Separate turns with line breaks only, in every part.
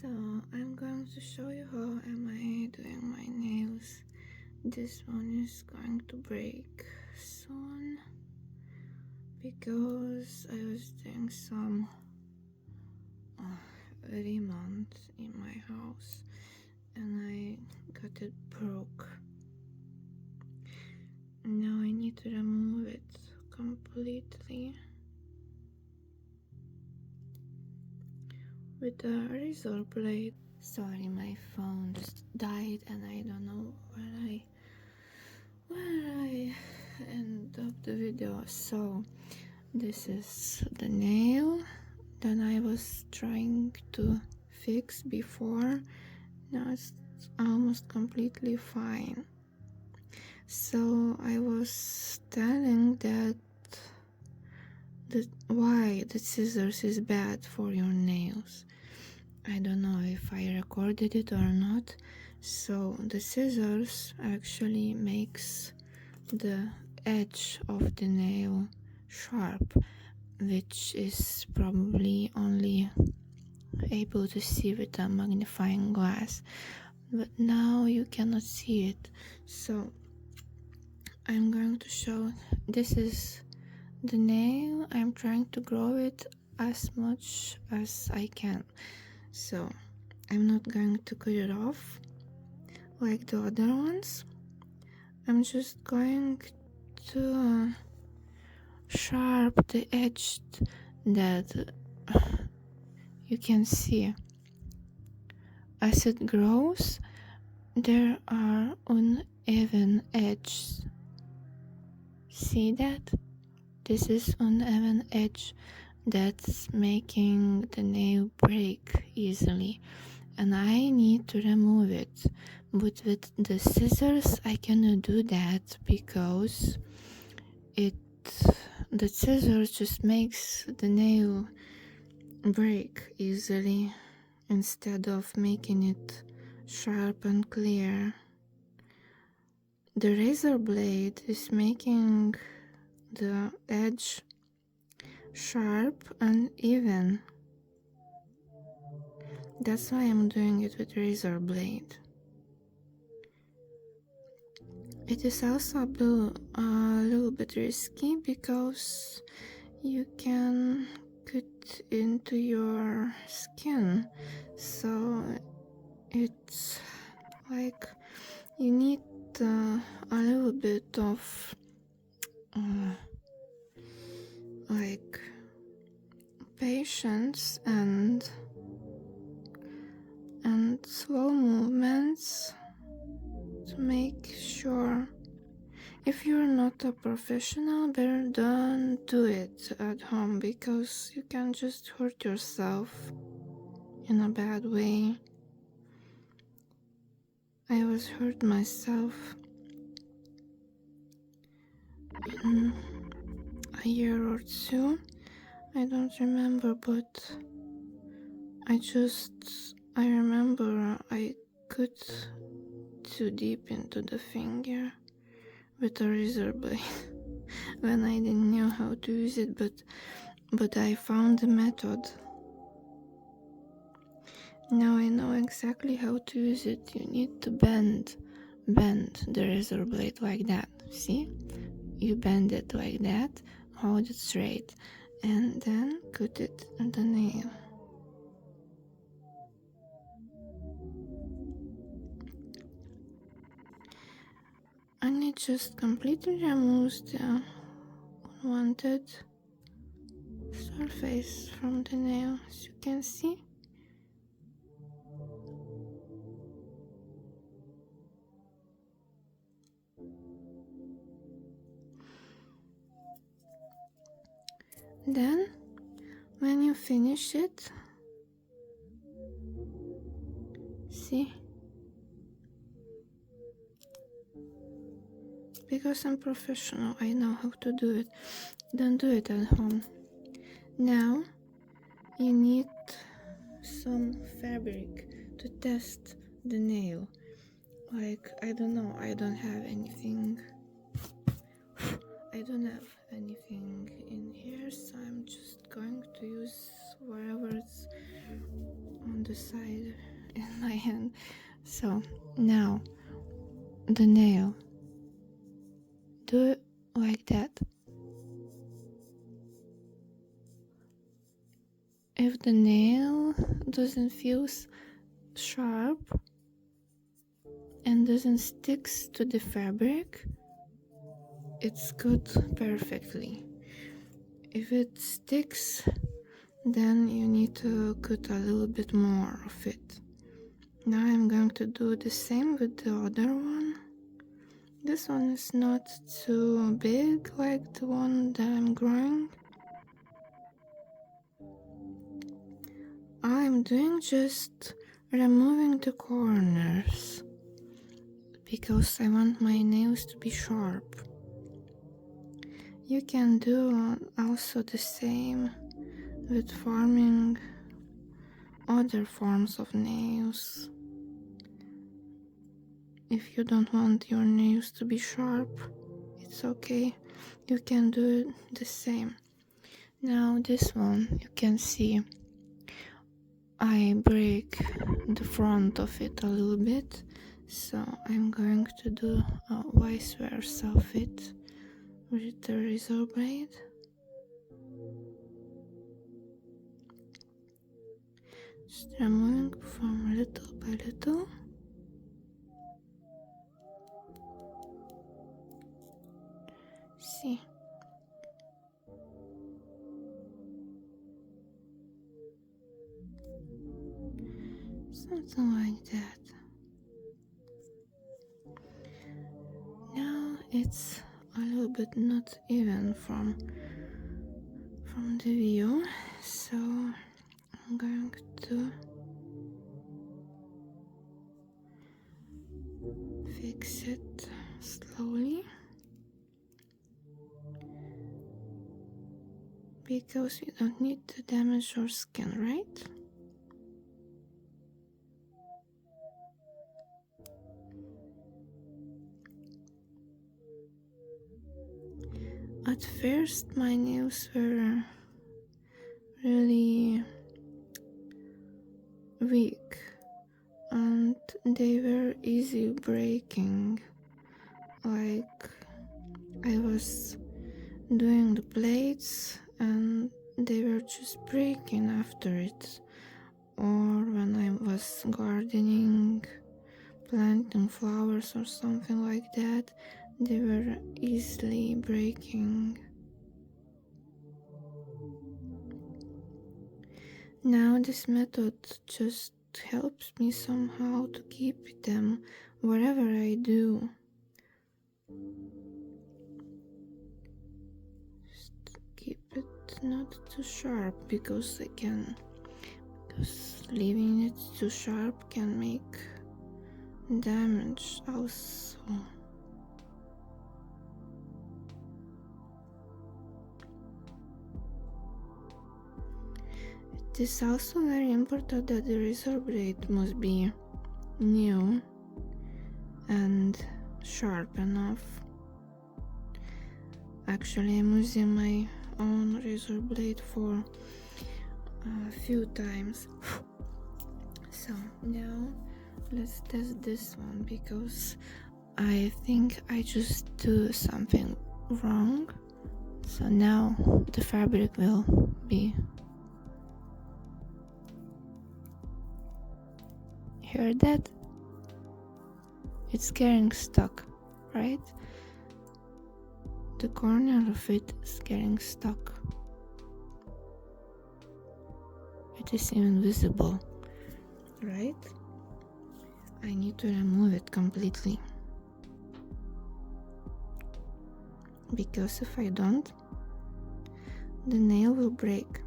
So I'm going to show you how am I doing my nails. This one is going to break soon because I was doing some remount in my house and I got it broke. Now I need to remove it completely with a razor blade. Sorry, my phone just died and I don't know where I end up the video. So this is the nail that I was trying to fix before. Now it's almost completely fine. So I was telling that why the scissors is bad for your nails. I don't know if I recorded it or not. So the scissors actually makes the edge of the nail sharp, which is probably only able to see with a magnifying glass, but now you cannot see it. So I'm going to show, this is the nail. I'm trying to grow it as much as I can, so I'm not going to cut it off like the other ones. I'm just going to sharp the edge that you can see. As it grows, there are uneven edges. See that? This is uneven edge that's making the nail break easily, and I need to remove it. But with the scissors I cannot do that because the scissors just makes the nail break easily instead of making it sharp and clear. The razor blade is making the edge sharp and even. That's why I'm doing it with razor blade. It is also a little bit risky because you can cut into your skin, so it's like you need a little bit of like patience and slow movements to make sure. If you're not a professional, better don't do it at home because you can just hurt yourself in a bad way. I was hurt myself in a year or two. I don't remember, but I remember I cut too deep into the finger with a razor blade when I didn't know how to use it, but I found the method. Now I know exactly how to use it. You need to bend the razor blade like that. See? You bend it like that, hold it straight, and then cut it on the nail. And it just completely removes the unwanted surface from the nail, as you can see. Then, when you finish it, see? Because I'm professional, I know how to do it. Don't do it at home. Now, you need some fabric to test the nail. Like, I don't know, I don't have anything in here, so I'm just going to use whatever's on on the side in my hand. So now the nail, do it like that. If the nail doesn't feel sharp and doesn't stick to the fabric, it's cut perfectly. If it sticks, then you need to cut a little bit more of it. Now I'm going to do the same with the other one. This one is not too big like the one that I'm growing. I'm doing just removing the corners because I want my nails to be sharp. You can do also the same with forming other forms of nails. If you don't want your nails to be sharp, it's okay. You can do the same. Now this one, you can see I break the front of it a little bit, so I'm going to do vice versa of it with the razor blade. Just removing from little by little. See. Something like that. Now it's a little bit not even from the view, so I'm going to fix it slowly because we don't need to damage our skin, right? At first my nails were really weak and they were easy breaking. Like I was doing the plates and they were just breaking after it. Or when I was gardening, planting flowers or something like that, they were easily breaking. Now this method just helps me somehow to keep them wherever I do. Just keep it not too sharp because leaving it too sharp can make damage also. It is also very important that the razor blade must be new and sharp enough. Actually, I'm using my own razor blade for a few times. So now let's test this one because I think I just do something wrong. So now the fabric will be. Hear that? It's getting stuck, right? The corner of it is getting stuck. It is even visible, right? I need to remove it completely. Because if I don't, the nail will break.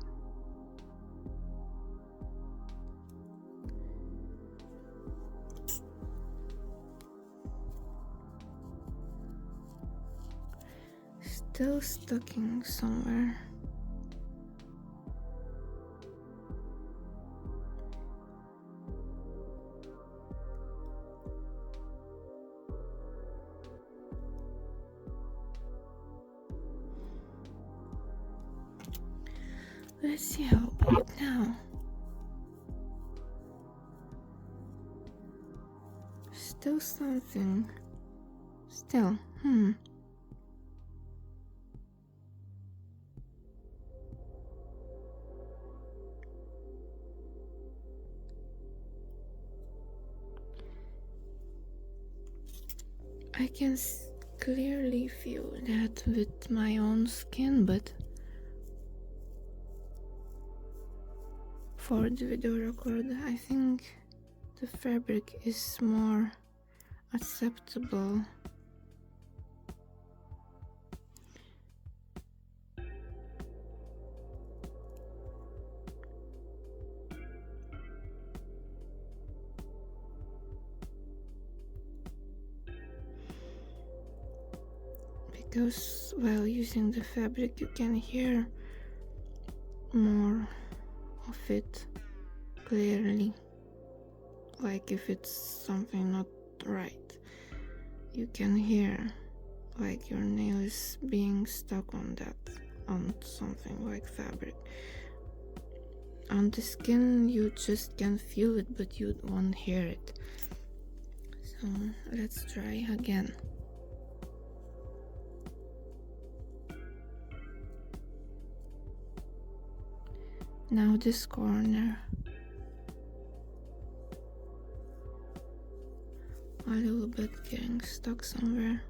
Still stucking somewhere. Let's see how about now. still something. Still, I can clearly feel that with my own skin, but for the video record, I think the fabric is more acceptable. Because while using the fabric you can hear more of it clearly, like if it's something not right, you can hear like your nail is being stuck on something like fabric. On the skin you just can feel it, but you won't hear it. So let's try again. Now this corner, a little bit getting stuck somewhere.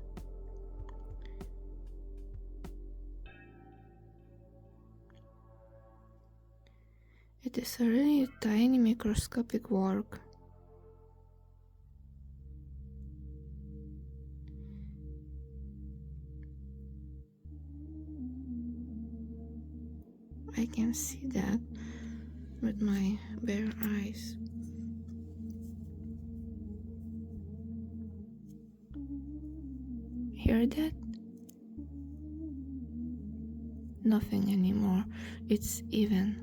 It is a really tiny microscopic work. I can see that with my bare eyes. Hear that? Nothing anymore. It's even.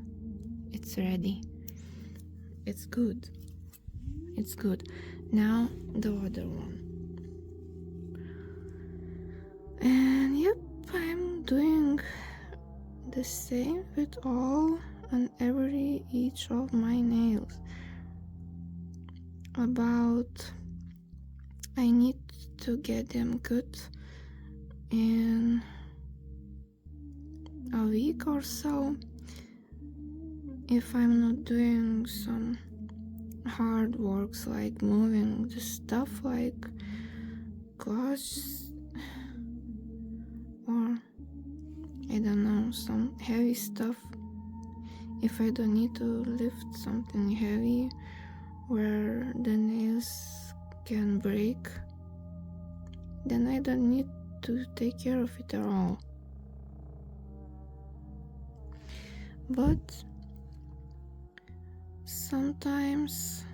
It's ready. It's good. It's good. Now the other one. And yep, I'm doing the same with all and each of my nails. I need to get them good in a week or so, if I'm not doing some hard works like moving the stuff like clothes or I don't know, some heavy stuff. If I don't need to lift something heavy where the nails can break, then I don't need to take care of it at all. But sometimes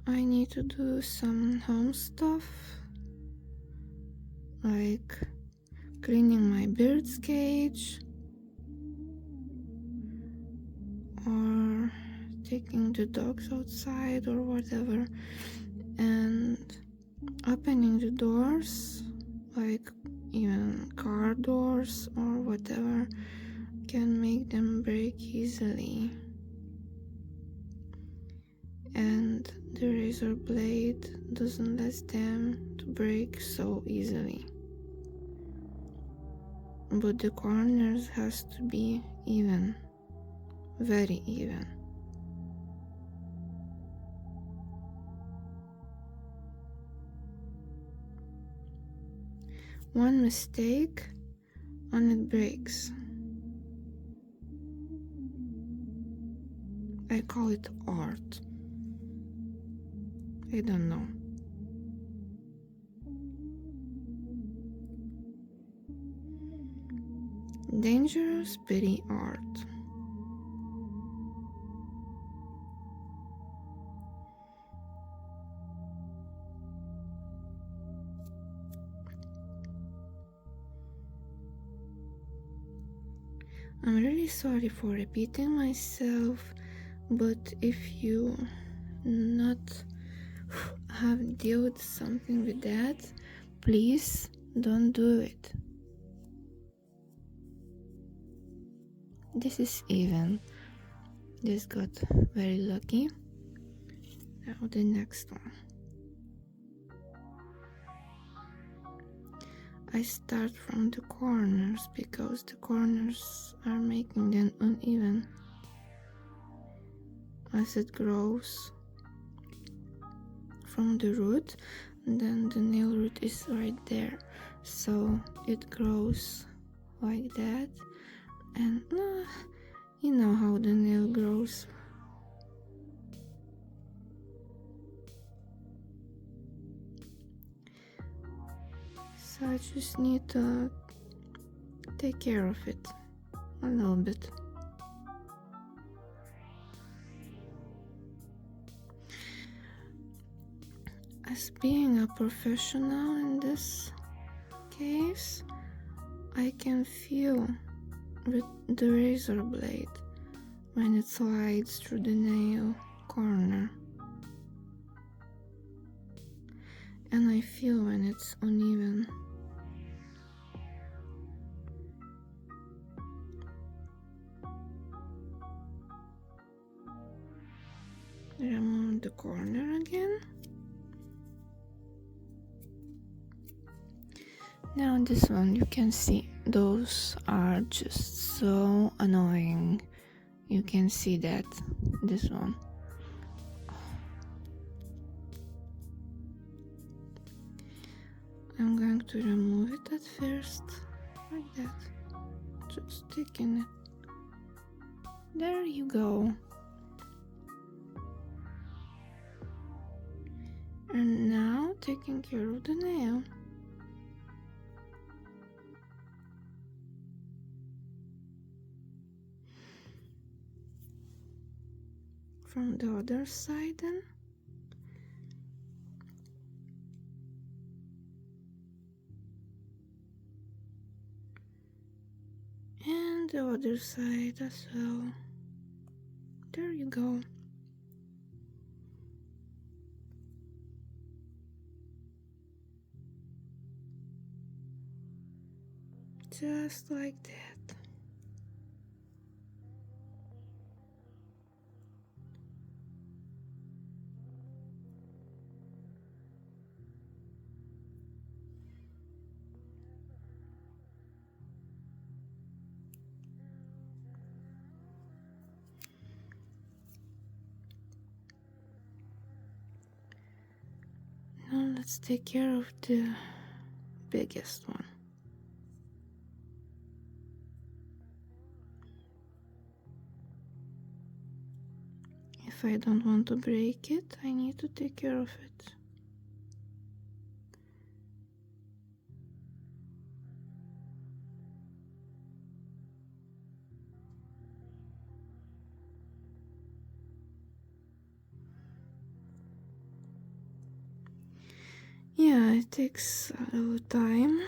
I need to do some home stuff, like cleaning my bird's cage or taking the dogs outside or whatever, and opening the doors, like even car doors or whatever, can make them break easily, and the razor blade doesn't let them to break so easily. But the corners has to be even, very even. One mistake and it breaks. I call it art. I don't know. Dangerous petty art. I'm really sorry for repeating myself, but if you not have dealt something with that, please don't do it. This is even. This got very lucky. Now the next one. I start from the corners because the corners are making them uneven as it grows from the root. Then the nail root is right there, so it grows like that, and you know how the nail grows. So I just need to take care of it a little bit. As being a professional in this case, I can feel with the razor blade when it slides through the nail corner, and I feel when it's uneven. Remove the corner again. Now this one, you can see those are just so annoying. You can see that this one. I'm going to remove it at first, like that. Just taking it. There you go. And now taking care of the nail. From the other side then. And the other side as well. There you go. Just like that. Now let's take care of the biggest one. If I don't want to break it, I need to take care of it. Yeah, it takes a little time.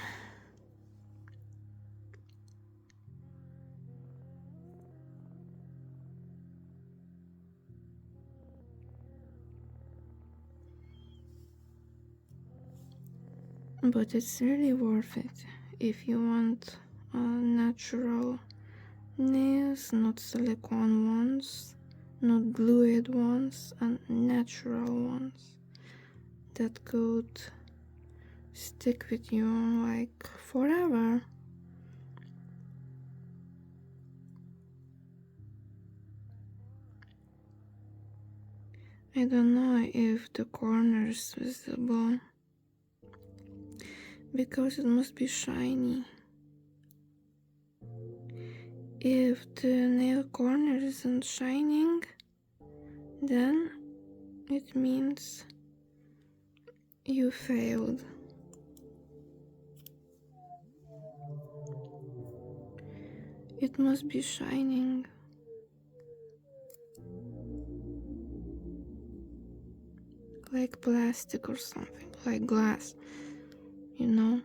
But it's really worth it if you want natural nails, not silicone ones, not glued ones, and natural ones that could stick with you like forever. I don't know if the corner is visible because it must be shiny. If the nail corner isn't shining, then it means you failed. It must be shining. Like plastic or something, like glass, you know?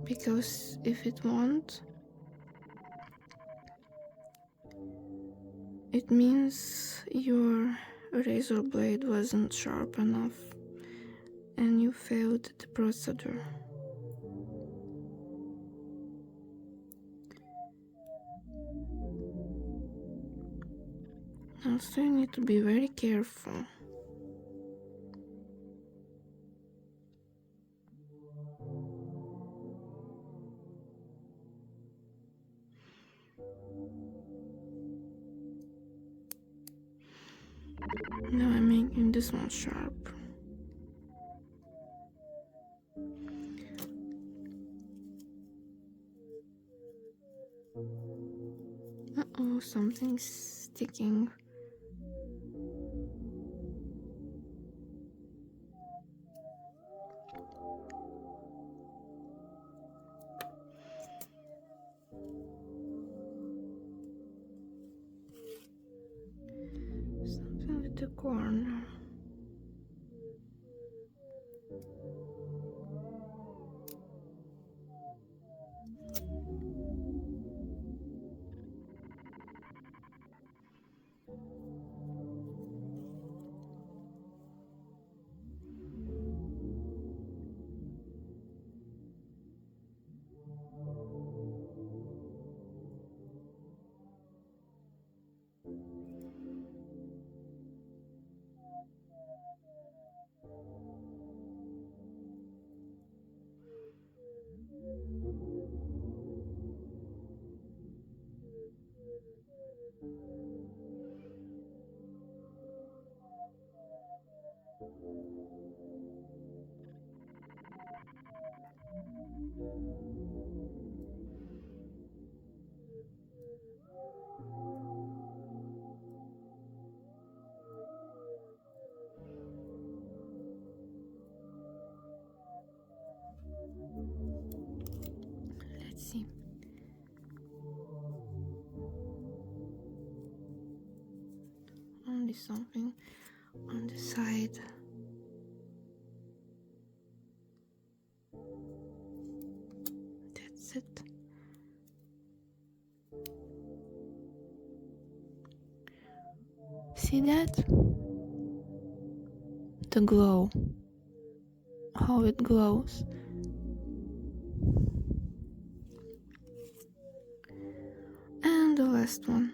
Because if it won't, it means your razor blade wasn't sharp enough and you failed the procedure. Also, you need to be very careful. Now I'm making this one sharp. Uh-oh, something's sticking. Something with the corner. Let's see. Only something on the side. That's it. See that? The glow. How it glows. And the last one.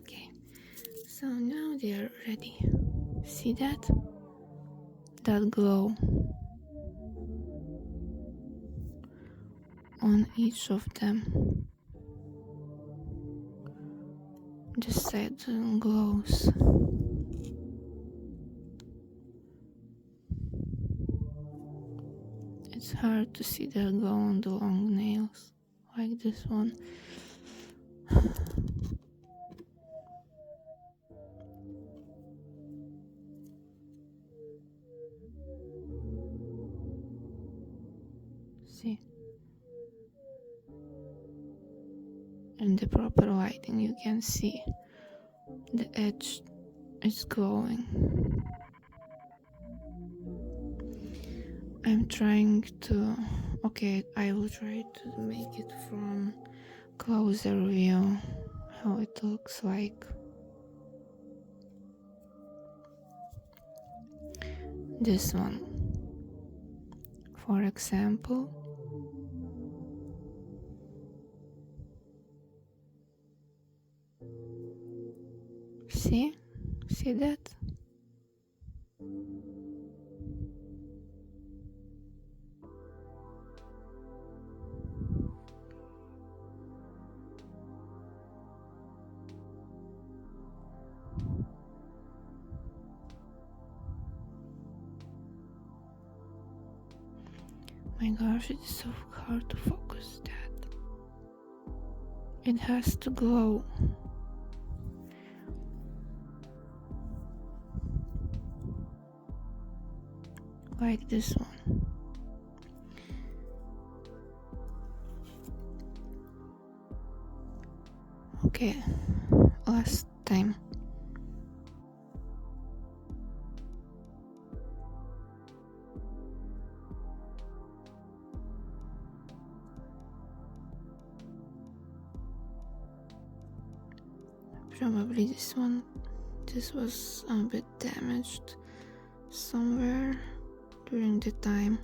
Okay, so now they are ready. See that? That glow on each of them. The side glows. It's hard to see that glow on the long nails, like this one. See? In the proper lighting you can see the edge is glowing. I'm trying to... Okay, I will try to make it from closer view, how it looks like. This one, for example. See that? My gosh, it's so hard to focus that. It has to glow. Like this one. Okay, last time. Probably this one. This was a bit damaged somewhere during the time,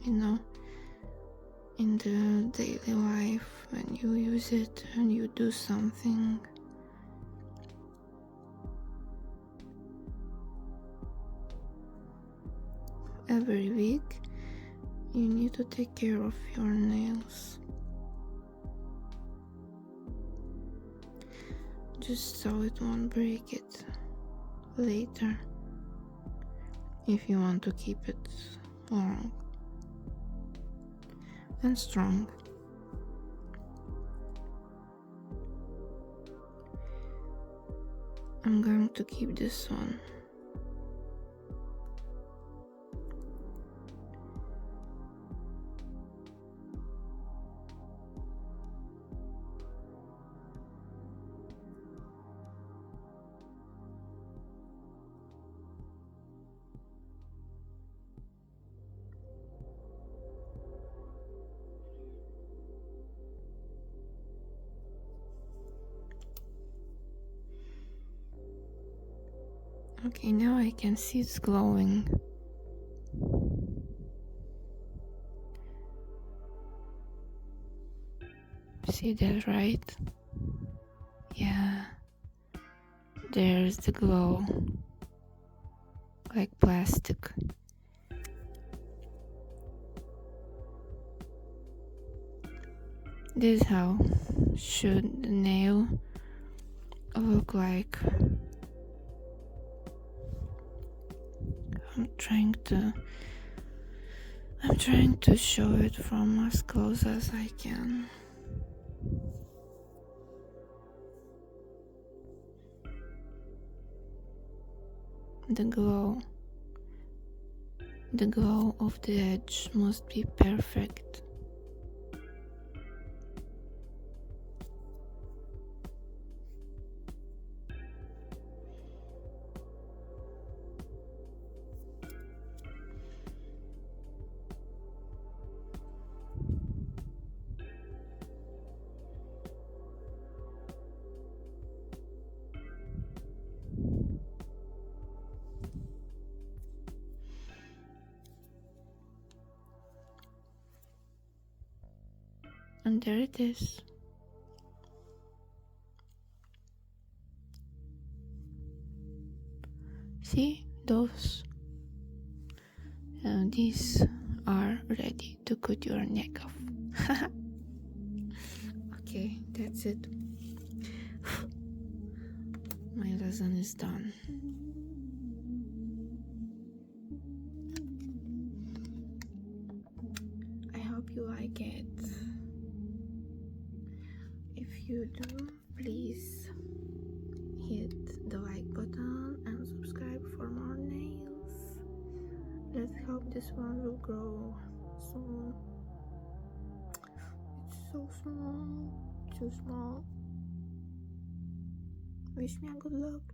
in the daily life when you use it and you do something. Every week you need to take care of your nails, just so it won't break it later, if you want to keep it long and strong. I'm going to keep this one. Okay, now I can see it's glowing. See that, right? Yeah. There's the glow. Like plastic. This is how should the nail look like. I'm trying to show it from as close as I can. The glow of the edge must be perfect. And there it is. See those? These are ready to cut your neck off. Okay, that's it. My lesson is done. I hope you like it. If you do, please hit the like button and subscribe for more nails. Let's hope this one will grow soon. It's so small, too small. Wish me a good luck.